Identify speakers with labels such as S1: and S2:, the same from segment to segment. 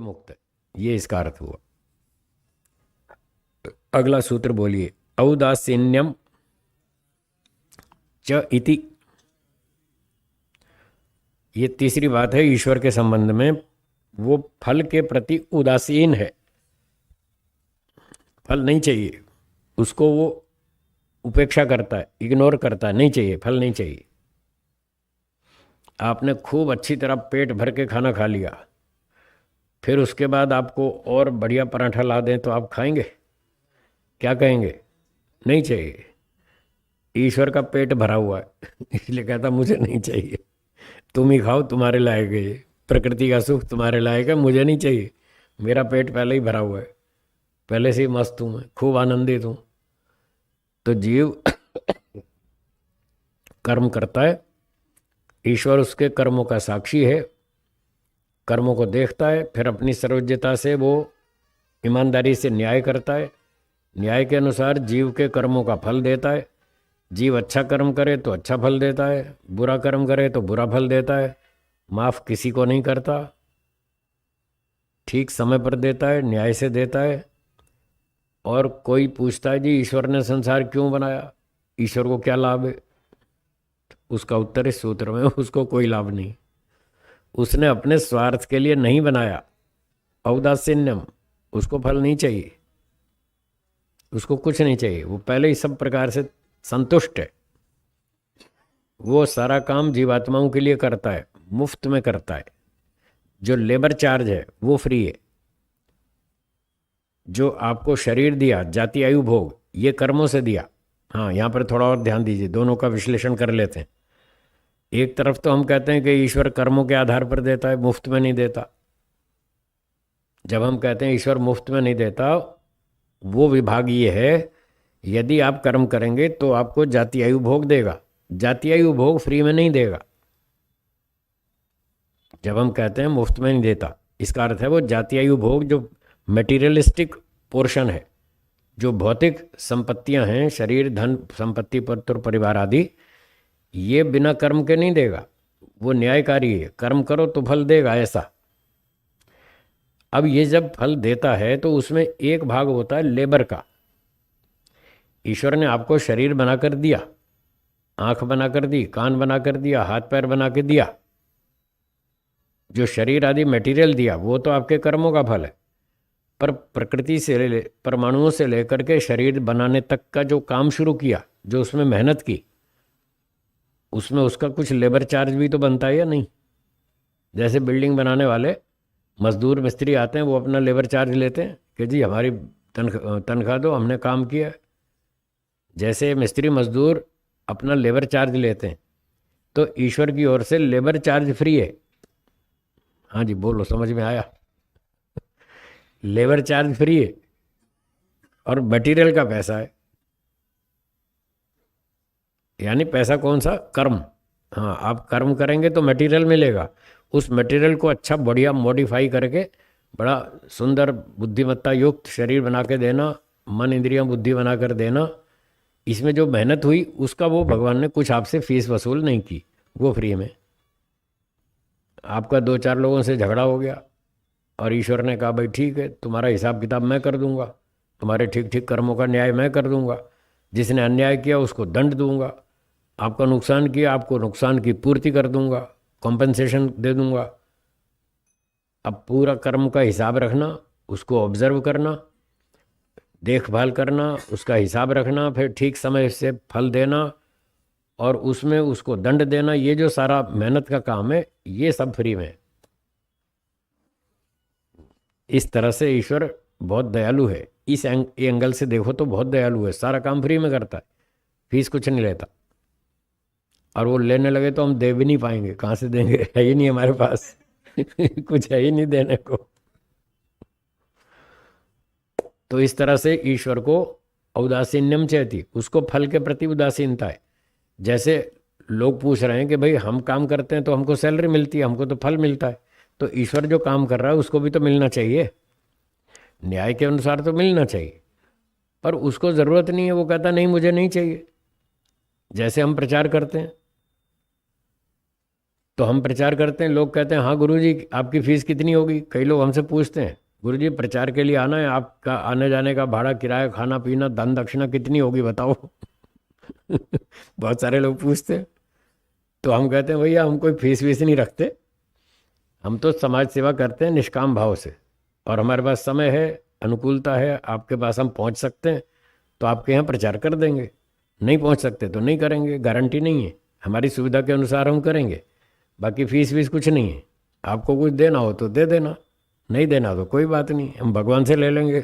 S1: मुक्त, ये इसका अर्थ हुआ। अगला सूत्र बोलिए, औदासीन्यम च इति। ये तीसरी बात है ईश्वर के संबंध में, वो फल के प्रति उदासीन है, फल नहीं चाहिए उसको, वो उपेक्षा करता है, इग्नोर करता है, नहीं चाहिए, फल नहीं चाहिए। आपने खूब अच्छी तरह पेट भर के खाना खा लिया, फिर उसके बाद आपको और बढ़िया पराठा ला दें तो आप खाएंगे? क्या कहेंगे? नहीं चाहिए। ईश्वर का पेट भरा हुआ है इसलिए कहता मुझे नहीं चाहिए, तुम ही खाओ, तुम्हारे लायक है ये, प्रकृति का सुख तुम्हारे लायक है, मुझे नहीं चाहिए, मेरा पेट पहले ही भरा हुआ है, पहले से ही मस्त हूँ मैं, खूब आनंदित हूँ। तो जीव कर्म करता है, ईश्वर उसके कर्मों का साक्षी है, कर्मों को देखता है, फिर अपनी सर्वज्ञता से वो ईमानदारी से न्याय करता है, न्याय के अनुसार जीव के कर्मों का फल देता है। जीव अच्छा कर्म करे तो अच्छा फल देता है, बुरा कर्म करे तो बुरा फल देता है, माफ किसी को नहीं करता, ठीक समय पर देता है, न्याय से देता है। और कोई पूछता है जी ईश्वर ने संसार क्यों बनाया, ईश्वर को क्या लाभ है? उसका उत्तर इस सूत्र में, उसको कोई लाभ नहीं, उसने अपने स्वार्थ के लिए नहीं बनाया। औदासीन्यम, उसको फल नहीं चाहिए, उसको कुछ नहीं चाहिए, वो पहले ही सब प्रकार से संतुष्ट है। वो सारा काम जीवात्माओं के लिए करता है, मुफ्त में करता है। जो लेबर चार्ज है वो फ्री है। जो आपको शरीर दिया, जाति आयु भोग, ये कर्मों से दिया। हाँ, यहाँ पर थोड़ा और ध्यान दीजिए, दोनों का विश्लेषण कर लेते हैं। एक तरफ तो हम कहते हैं कि ईश्वर कर्मों के आधार पर देता है, मुफ्त में नहीं देता। जब हम कहते हैं ईश्वर मुफ्त में नहीं देता, वो विभाग ये है, यदि आप कर्म करेंगे तो आपको जाति आयु भोग देगा, जाति आयु भोग फ्री में नहीं देगा। जब हम कहते हैं मुफ्त में नहीं देता, इसका अर्थ है वो जाति आयु भोग जो मटेरियलिस्टिक पोर्शन है, जो भौतिक संपत्तियां हैं, शरीर, धन, संपत्ति, पुत्र, परिवार आदि, ये बिना कर्म के नहीं देगा। वो न्यायकारी है, कर्म करो तो फल देगा, ऐसा। अब ये जब फल देता है तो उसमें एक भाग होता है लेबर का। ईश्वर ने आपको शरीर बनाकर दिया, आंख बनाकर दी, कान बनाकर दिया, हाथ पैर बना के दिया। जो शरीर आदि मटेरियल दिया वो तो आपके कर्मों का फल है, पर प्रकृति से परमाणुओं से लेकर के शरीर बनाने तक का जो काम शुरू किया, जो उसमें मेहनत की, उसमें उसका कुछ लेबर चार्ज भी तो बनता है या नहीं? जैसे बिल्डिंग बनाने वाले मजदूर मिस्त्री आते हैं, वो अपना लेबर चार्ज लेते हैं कि जी हमारी तनख्वाह दो, हमने काम किया। जैसे मिस्त्री मजदूर अपना लेबर चार्ज लेते हैं, तो ईश्वर की ओर से लेबर चार्ज फ्री है। हाँ जी, बोलो, समझ में आया? लेबर चार्ज फ्री है और मटेरियल का पैसा है। यानी पैसा कौन सा? कर्म। हाँ, आप कर्म करेंगे तो मटेरियल मिलेगा। उस मटेरियल को अच्छा बढ़िया मॉडिफाई करके बड़ा सुंदर बुद्धिमत्ता युक्त शरीर बना के देना, मन इंद्रियां बुद्धि बना कर देना, इसमें जो मेहनत हुई उसका वो भगवान ने कुछ आपसे फीस वसूल नहीं की, वो फ्री में। आपका दो चार लोगों से झगड़ा हो गया और ईश्वर ने कहा भाई ठीक है, तुम्हारा हिसाब किताब मैं कर दूंगा, तुम्हारे ठीक ठीक कर्मों का न्याय मैं कर दूंगा, जिसने अन्याय किया उसको दंड दूंगा, आपका नुकसान किया आपको नुकसान की पूर्ति कर दूंगा, कॉम्पेंसेशन दे दूंगा। अब पूरा कर्म का हिसाब रखना, उसको ऑब्जर्व करना, देखभाल करना, उसका हिसाब रखना, फिर ठीक समय से फल देना और उसमें उसको दंड देना, ये जो सारा मेहनत का काम है ये सब फ्री में। इस तरह से ईश्वर बहुत दयालु है। इस एंगल से देखो तो बहुत दयालु है, सारा काम फ्री में करता है, फीस कुछ नहीं लेता। और वो लेने लगे तो हम दे भी नहीं पाएंगे, कहाँ से देंगे, है ही नहीं हमारे पास कुछ है ही नहीं देने को। तो इस तरह से ईश्वर को औदासीन्यम चेति, उसको फल के प्रति उदासीनता है। जैसे लोग पूछ रहे हैं कि भाई हम काम करते हैं तो हमको सैलरी मिलती है, हमको तो फल मिलता है, तो ईश्वर जो काम कर रहा है उसको भी तो मिलना चाहिए, न्याय के अनुसार तो मिलना चाहिए। पर उसको ज़रूरत नहीं है, वो कहता नहीं मुझे नहीं चाहिए। जैसे हम प्रचार करते हैं तो हम प्रचार करते हैं, लोग कहते हैं हाँ गुरुजी आपकी फीस कितनी होगी। कई लोग हमसे पूछते हैं गुरुजी प्रचार के लिए आना है, आपका आने जाने का भाड़ा, किराया, खाना पीना, दान दक्षिणा कितनी होगी बताओ। बहुत सारे लोग पूछते हैं। तो हम कहते हैं भैया हम कोई फीस वीस नहीं रखते, हम तो समाज सेवा करते हैं निष्काम भाव से, और हमारे पास समय है, अनुकूलता है, आपके पास हम पहुंच सकते हैं तो आपके यहाँ प्रचार कर देंगे, नहीं पहुंच सकते तो नहीं करेंगे, गारंटी नहीं है, हमारी सुविधा के अनुसार हम करेंगे। बाकी फीस वीस कुछ नहीं है, आपको कुछ देना हो तो दे देना, नहीं देना तो कोई बात नहीं, हम भगवान से ले लेंगे।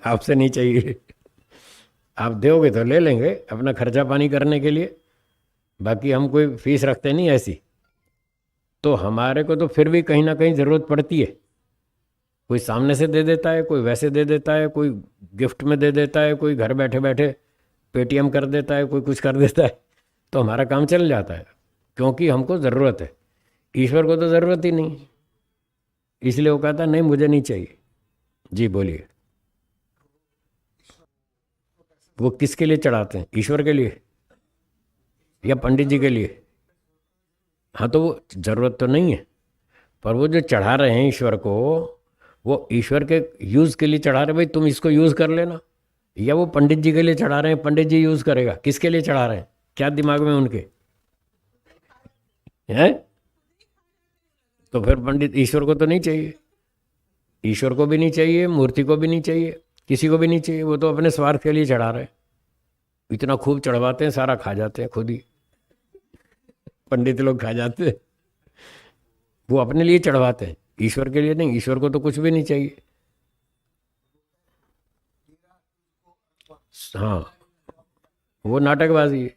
S1: आपसे नहीं चाहिए, आप दोगे तो ले लेंगे अपना खर्चा पानी करने के लिए, बाकी हम कोई फीस रखते नहीं ऐसी। तो हमारे को तो फिर भी कहीं ना कहीं ज़रूरत पड़ती है, कोई सामने से दे देता है, कोई वैसे दे देता है, कोई गिफ्ट में दे देता है, कोई घर बैठे बैठे पेटीएम कर देता है, कोई कुछ कर देता है, तो हमारा काम चल जाता है, क्योंकि हमको ज़रूरत है। ईश्वर को तो ज़रूरत ही नहीं, इसलिए वो कहता नहीं मुझे नहीं चाहिए। जी बोलिए। वो किसके लिए चढ़ाते हैं, ईश्वर के लिए या पंडित जी के लिए? हाँ तो वो ज़रूरत तो नहीं है, पर वो जो चढ़ा रहे हैं ईश्वर को, वो ईश्वर के यूज़ के लिए चढ़ा रहे, भाई तुम इसको यूज़ कर लेना, या वो पंडित जी के लिए चढ़ा रहे हैं, पंडित जी यूज़ करेगा, किसके लिए चढ़ा रहे हैं, क्या दिमाग में उनके हैं? तो फिर पंडित ईश्वर को तो नहीं चाहिए, ईश्वर को भी नहीं चाहिए, मूर्ति को भी नहीं चाहिए, किसी को भी नहीं चाहिए, वो तो अपने स्वार्थ के लिए चढ़ा रहे हैं। इतना खूब चढ़वाते हैं, सारा खा जाते हैं खुद ही, पंडित लोग खा जाते हैं। वो अपने लिए चढ़वाते हैं, ईश्वर के लिए नहीं, ईश्वर को तो कुछ भी नहीं चाहिए। हाँ वो नाटकबाजी है,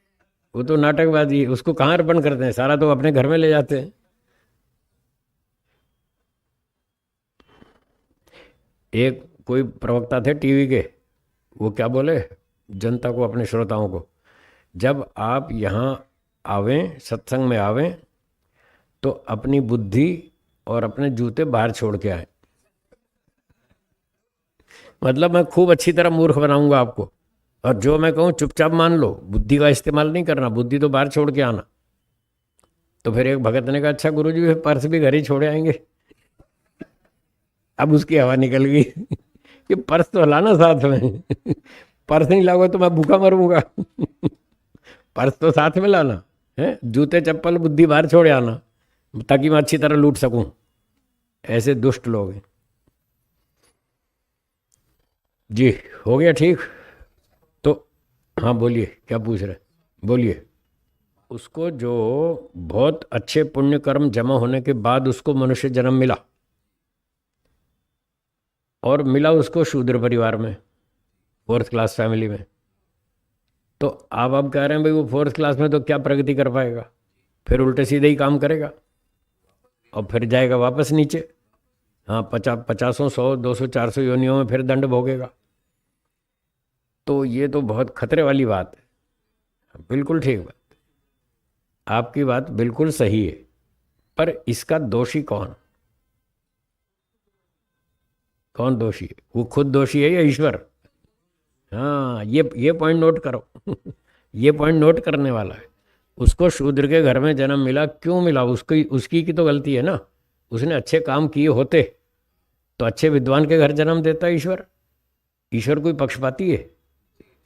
S1: वो तो नाटकबाजी है, उसको कहाँ अर्पण करते हैं, सारा तो अपने घर में ले जाते हैं। एक कोई प्रवक्ता थे टीवी के, वो क्या बोले जनता को, अपने श्रोताओं को, जब आप यहाँ आवें, सत्संग में आवें, तो अपनी बुद्धि और अपने जूते बाहर छोड़ के आए। मतलब मैं खूब अच्छी तरह मूर्ख बनाऊंगा आपको, और जो मैं कहूँ चुपचाप मान लो, बुद्धि का इस्तेमाल नहीं करना, बुद्धि तो बाहर छोड़ के आना। तो फिर एक भगत ने कहा अच्छा गुरुजी फिर पर्स भी घर ही छोड़े आएंगे। अब उसकी हवा निकल गई कि पर्स तो लाना साथ में। पर्स नहीं लाओगे तो मैं भूखा मरूंगा। पर्स तो साथ में लाना है, जूते चप्पल बुद्धि बाहर छोड़े आना, ताकि मैं अच्छी तरह लूट सकूं। ऐसे दुष्ट लोग हैं जी। हो गया ठीक? तो हाँ बोलिए, क्या पूछ रहे, बोलिए। उसको जो बहुत अच्छे पुण्य कर्म जमा होने के बाद उसको मनुष्य जन्म मिला, और मिला उसको शूद्र परिवार में, फोर्थ क्लास फैमिली में, तो आप अब कह रहे हैं भाई वो फोर्थ क्लास में तो क्या प्रगति कर पाएगा, फिर उल्टे सीधे ही काम करेगा और फिर जाएगा वापस नीचे। हाँ पचासों 100 200 400 योनियों में फिर दंड भोगेगा। तो ये तो बहुत खतरे वाली बात है। बिल्कुल ठीक बात, आपकी बात बिल्कुल सही है, पर इसका दोषी कौन, कौन दोषी है? वो खुद दोषी है या ईश्वर? हाँ ये पॉइंट नोट करो। ये पॉइंट नोट करने वाला है। उसको शूद्र के घर में जन्म मिला, क्यों मिला? उसकी उसकी की तो गलती है ना, उसने अच्छे काम किए होते तो अच्छे विद्वान के घर जन्म देता ईश्वर। ईश्वर कोई पक्षपाती है,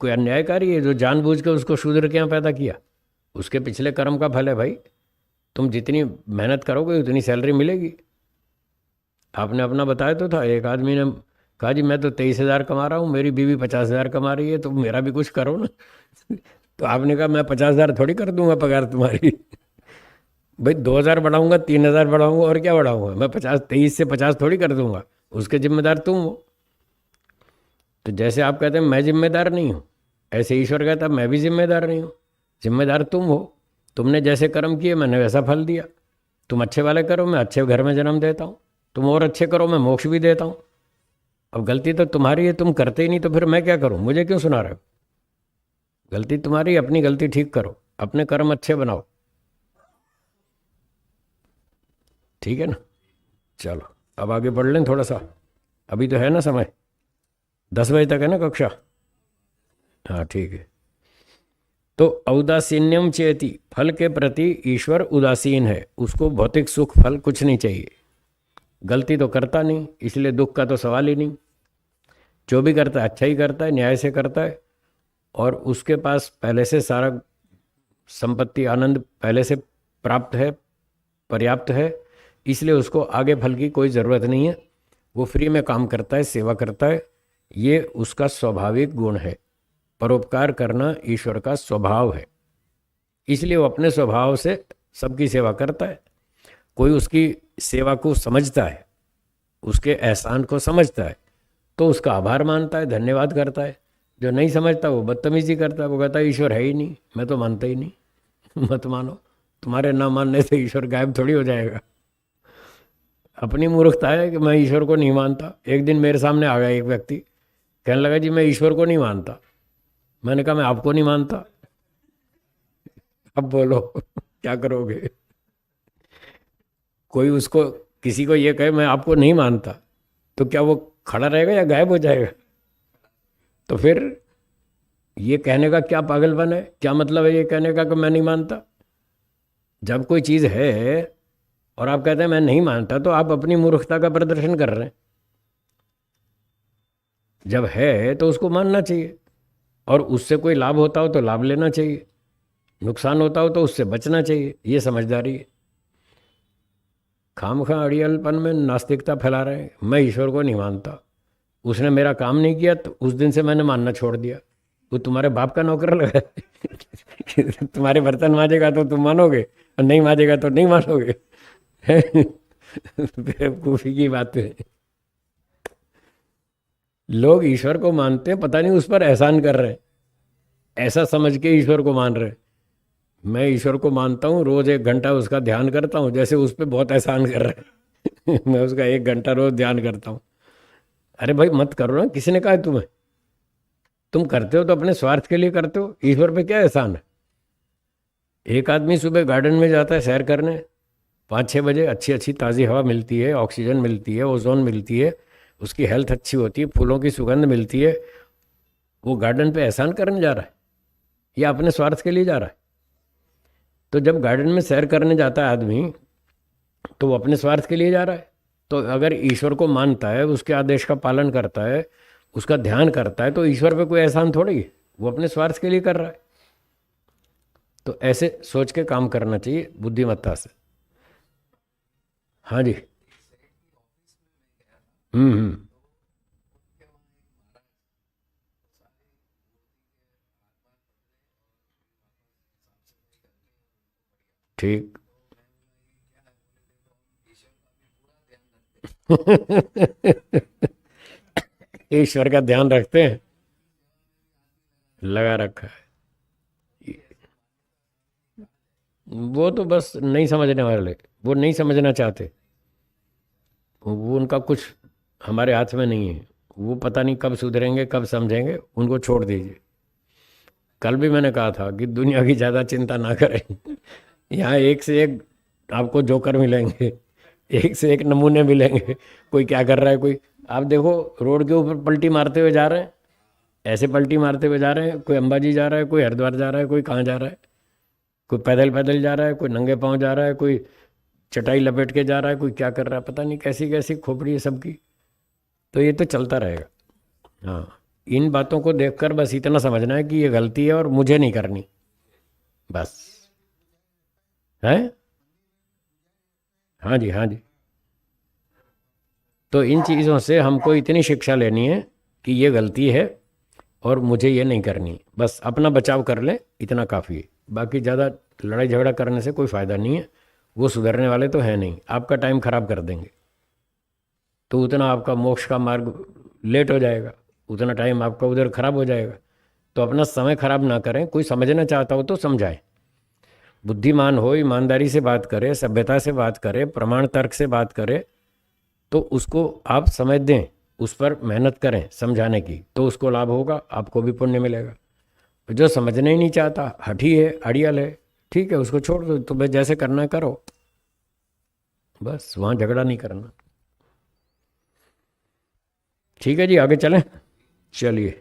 S1: कोई अन्यायकारी है जो जानबूझ के उसको शूद्र के यहाँ पैदा किया? उसके पिछले कर्म का फल है भाई। तुम जितनी मेहनत करोगे उतनी सैलरी मिलेगी। आपने अपना बताया तो था, एक आदमी ने कहा जी मैं तो 23,000 कमा रहा हूँ, मेरी बीवी 50,000 कमा रही है, तो मेरा भी कुछ करो ना। तो आपने कहा मैं 50,000 थोड़ी कर दूंगा पगार तुम्हारी। भाई 2,000 बढ़ाऊंगा, 3,000 बढ़ाऊंगा, और क्या बढ़ाऊंगा मैं? 23 से 50 थोड़ी कर दूंगा, उसके जिम्मेदार तुम हो। तो जैसे आप कहते हैं मैं जिम्मेदार नहीं हूँ, ऐसे ईश्वर कहता है मैं भी जिम्मेदार नहीं हूँ, जिम्मेदार तुम हो। तुमने जैसे कर्म किए मैंने वैसा फल दिया। तुम अच्छे वाले करो, मैं अच्छे घर में जन्म देता हूँ, तुम और अच्छे करो, मैं मोक्ष भी देता हूँ। अब गलती तो तुम्हारी है, तुम करते ही नहीं, तो फिर मैं क्या करूँ? मुझे क्यों सुना रहे हो? गलती तुम्हारी, अपनी गलती ठीक करो, अपने कर्म अच्छे बनाओ, ठीक है ना? चलो अब आगे बढ़ लें थोड़ा सा, अभी तो है ना समय, 10 बजे तक है ना कक्षा? हाँ ठीक है। तो औदासीन्यम चेति, फल के प्रति ईश्वर उदासीन है, उसको भौतिक सुख फल कुछ नहीं चाहिए। गलती तो करता नहीं, इसलिए दुख का तो सवाल ही नहीं। जो भी करता है अच्छा ही करता है, न्याय से करता है, और उसके पास पहले से सारा संपत्ति आनंद पहले से प्राप्त है, पर्याप्त है, इसलिए उसको आगे फल की कोई ज़रूरत नहीं है। वो फ्री में काम करता है, सेवा करता है, ये उसका स्वाभाविक गुण है। परोपकार करना ईश्वर का स्वभाव है, इसलिए वो अपने स्वभाव से सबकी सेवा करता है। कोई उसकी सेवा को समझता है, उसके एहसान को समझता है, तो उसका आभार मानता है, धन्यवाद करता है। जो नहीं समझता वो बदतमीजी करता है, वो कहता है ईश्वर है ही नहीं, मैं तो मानता ही नहीं। मत मानो, तुम्हारे ना मानने से ईश्वर गायब थोड़ी हो जाएगा। अपनी मूर्खता है कि मैं ईश्वर को नहीं मानता। एक दिन मेरे सामने आ गया एक व्यक्ति, कहने लगा जी मैं ईश्वर को नहीं मानता। मैंने कहा मैं आपको नहीं मानता, अब बोलो क्या करोगे। कोई उसको किसी को ये कहे मैं आपको नहीं मानता, तो क्या वो खड़ा रहेगा या गायब हो जाएगा? तो फिर ये कहने का क्या पागलपन है, क्या मतलब है ये कहने का कि मैं नहीं मानता? जब कोई चीज़ है और आप कहते हैं मैं नहीं मानता, तो आप अपनी मूर्खता का प्रदर्शन कर रहे हैं। जब है तो उसको मानना चाहिए, और उससे कोई लाभ होता हो तो लाभ लेना चाहिए, नुकसान होता हो तो उससे बचना चाहिए। ये समझदारी है। खामखा अड़ियलपन में नास्तिकता फैला रहे हैं। मैं ईश्वर को नहीं मानता, उसने मेरा काम नहीं किया तो उस दिन से मैंने मानना छोड़ दिया। वो तुम्हारे बाप का नौकर लगा है। तुम्हारे बर्तन मांजेगा तो तुम मानोगे, और नहीं मांजेगा तो नहीं मानोगे। बेवकूफ़ी की बात है। लोग ईश्वर को मानते हैं, पता नहीं उस पर एहसान कर रहे हैं, ऐसा समझ के ईश्वर को मान रहे हैं। मैं ईश्वर को मानता हूँ, रोज़ 1 घंटा उसका ध्यान करता हूँ, जैसे उस पर बहुत एहसान कर रहे हैं। मैं उसका 1 घंटा रोज़ ध्यान करता हूँ। अरे भाई मत करो ना, किसी ने कहा है तुम्हें? तुम करते हो तो अपने स्वार्थ के लिए करते हो, ईश्वर पे क्या एहसान है? एक आदमी सुबह गार्डन में जाता है सैर करने, 5-6 बजे, अच्छी अच्छी ताज़ी हवा मिलती है, ऑक्सीजन मिलती है, ओजोन मिलती है, उसकी हेल्थ अच्छी होती है, फूलों की सुगंध मिलती है। वो गार्डन पे एहसान करने जा रहा है या अपने स्वार्थ के लिए जा रहा है? तो जब गार्डन में सैर करने जाता है आदमी, तो वो अपने स्वार्थ के लिए जा रहा है। तो अगर ईश्वर को मानता है, उसके आदेश का पालन करता है, उसका ध्यान करता है, तो ईश्वर पे कोई एहसान थोड़ी है, वो अपने स्वार्थ के लिए कर रहा है। तो ऐसे सोच के काम करना चाहिए बुद्धिमत्ता से। हाँ जी। हम्म। ठीक। ईश्वर का ध्यान रखते हैं, लगा रखा है। वो तो बस नहीं समझने वाले, वो नहीं समझना चाहते। वो उनका कुछ हमारे हाथ में नहीं है। वो पता नहीं कब सुधरेंगे, कब समझेंगे, उनको छोड़ दीजिए। कल भी मैंने कहा था कि दुनिया की ज़्यादा चिंता ना करें। यहाँ एक से एक आपको जोकर मिलेंगे, एक से एक नमूने मिलेंगे। कोई क्या कर रहा है, कोई आप देखो रोड के ऊपर पलटी मारते हुए जा रहे हैं, ऐसे पलटी मारते हुए जा रहे हैं। कोई अंबाजी जा रहा है, कोई हरिद्वार जा रहा है, कोई कहाँ जा रहा है, कोई पैदल पैदल जा रहा है, कोई नंगे पाँव जा रहा है, कोई चटाई लपेट के जा रहा है, कोई क्या कर रहा है, पता नहीं कैसी कैसी खोपड़ी है सबकी। तो ये तो चलता रहेगा। हाँ, इन बातों को देखकर बस इतना समझना है कि ये गलती है और मुझे नहीं करनी, बस। है। हाँ जी, हाँ जी। तो इन चीज़ों से हमको इतनी शिक्षा लेनी है कि ये गलती है और मुझे ये नहीं करनी, बस अपना बचाव कर ले, इतना काफ़ी है। बाकी ज़्यादा लड़ाई झगड़ा करने से कोई फ़ायदा नहीं है। वो सुधरने वाले तो हैं नहीं, आपका टाइम खराब कर देंगे। तो उतना आपका मोक्ष का मार्ग लेट हो जाएगा, उतना टाइम आपका उधर खराब हो जाएगा। तो अपना समय खराब ना करें। कोई समझना चाहता हो तो समझाएं, बुद्धिमान हो, ईमानदारी से बात करे, सभ्यता से बात करे, प्रमाण तर्क से बात करे, तो उसको आप समझ दें, उस पर मेहनत करें समझाने की, तो उसको लाभ होगा, आपको भी पुण्य मिलेगा। जो समझना ही नहीं चाहता, हठी है, अड़ियल है, ठीक है, उसको छोड़ दो। तुम्हें जैसे करना है करो, बस वहाँ झगड़ा नहीं करना। ठीक है जी, आगे चलें। चलिए।